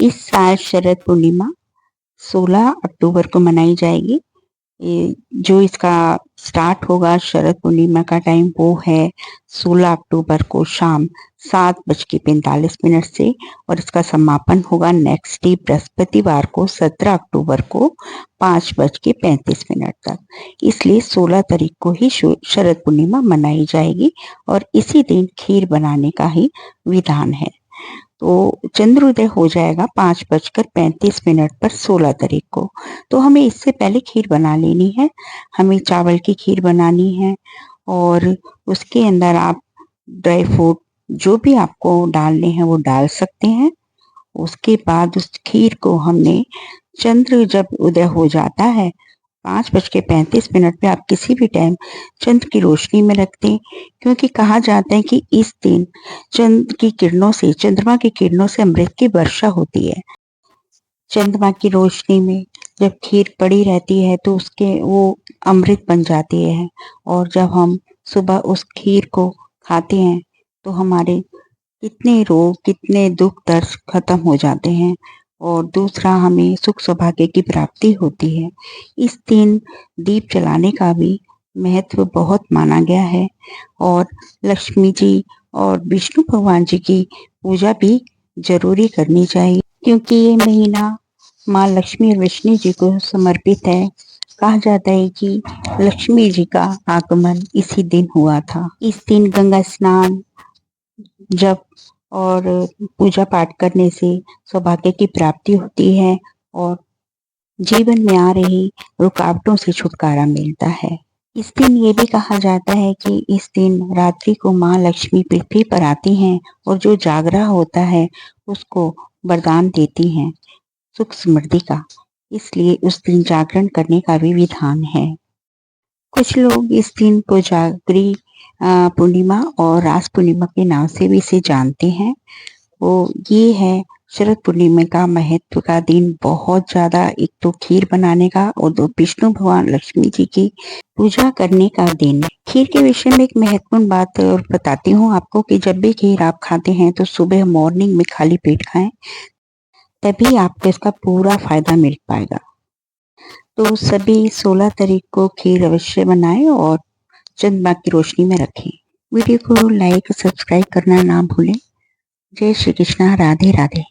इस साल शरद पूर्णिमा 16 अक्टूबर को मनाई जाएगी। जो इसका स्टार्ट होगा शरद पूर्णिमा का टाइम वो है 16 अक्टूबर को शाम 7:45 से और इसका समापन होगा नेक्स्ट डे बृहस्पतिवार को 17 अक्टूबर को 5:35 तक। इसलिए 16 तारीख को ही शरद पूर्णिमा मनाई जाएगी और इसी दिन खीर बनाने का ही विधान है। तो चंद्रोदय हो जाएगा 5:35 पर 16 तारीख को। तो हमें इससे पहले खीर बना लेनी है। हमें चावल की खीर बनानी है और उसके अंदर आप ड्राई फ्रूट जो भी आपको डालने हैं वो डाल सकते हैं। उसके बाद उस खीर को हमने चंद्र जब उदय हो जाता है 5:35 पे आप किसी भी टाइम चंद्र की रोशनी में रख दें, क्योंकि कहा जाता है कि इस दिन चंद्रमा की किरणों से अमृत की वर्षा होती है। चंद्रमा की रोशनी में जब खीर पड़ी रहती है तो उसके वो अमृत बन जाती है और जब हम सुबह उस खीर को खाते हैं तो हमारे कितने रोग कितने दुख दर्द खत्म हो जाते हैं और दूसरा हमें सुख सौभाग्य की प्राप्ति होती है। इस दिन दीप जलाने का भी महत्व बहुत माना गया है और लक्ष्मी जी और विष्णु भगवान जी की पूजा भी जरूरी करनी चाहिए, क्योंकि ये महीना माँ लक्ष्मी और विष्णु जी को समर्पित है। कहा जाता है कि लक्ष्मी जी का आगमन इसी दिन हुआ था। इस दिन गंगा स्नान जप और पूजा पाठ करने से सौभाग्य की प्राप्ति होती है और जीवन में आ रही रुकावटों से छुटकारा मिलता है। इस दिन ये भी कहा जाता है कि इस दिन रात्रि को माँ लक्ष्मी पृथ्वी पर आती हैं और जो जागरा होता है उसको वरदान देती हैं सुख समृद्धि का। इसलिए उस दिन जागरण करने का भी विधान है। कुछ लोग इस दिन को जागरी पूर्णिमा और रास पूर्णिमा के नाम से भी इसे जानते हैं। वो ये है शरद पूर्णिमा का महत्व का दिन बहुत ज्यादा, एक तो खीर बनाने का और दो विष्णु भगवान लक्ष्मी जी की पूजा करने का दिन। खीर के विषय में एक महत्वपूर्ण बात और बताती हूँ आपको कि जब भी खीर आप खाते हैं तो सुबह मॉर्निंग में खाली पेट खाएं, तभी आपको इसका पूरा फायदा मिल पाएगा। तो सभी 16 तारीख को खीर अवश्य बनाएं और चंद्रमा की रोशनी में रखें। वीडियो को लाइक सब्सक्राइब करना ना भूलें। जय श्री कृष्णा, राधे राधे।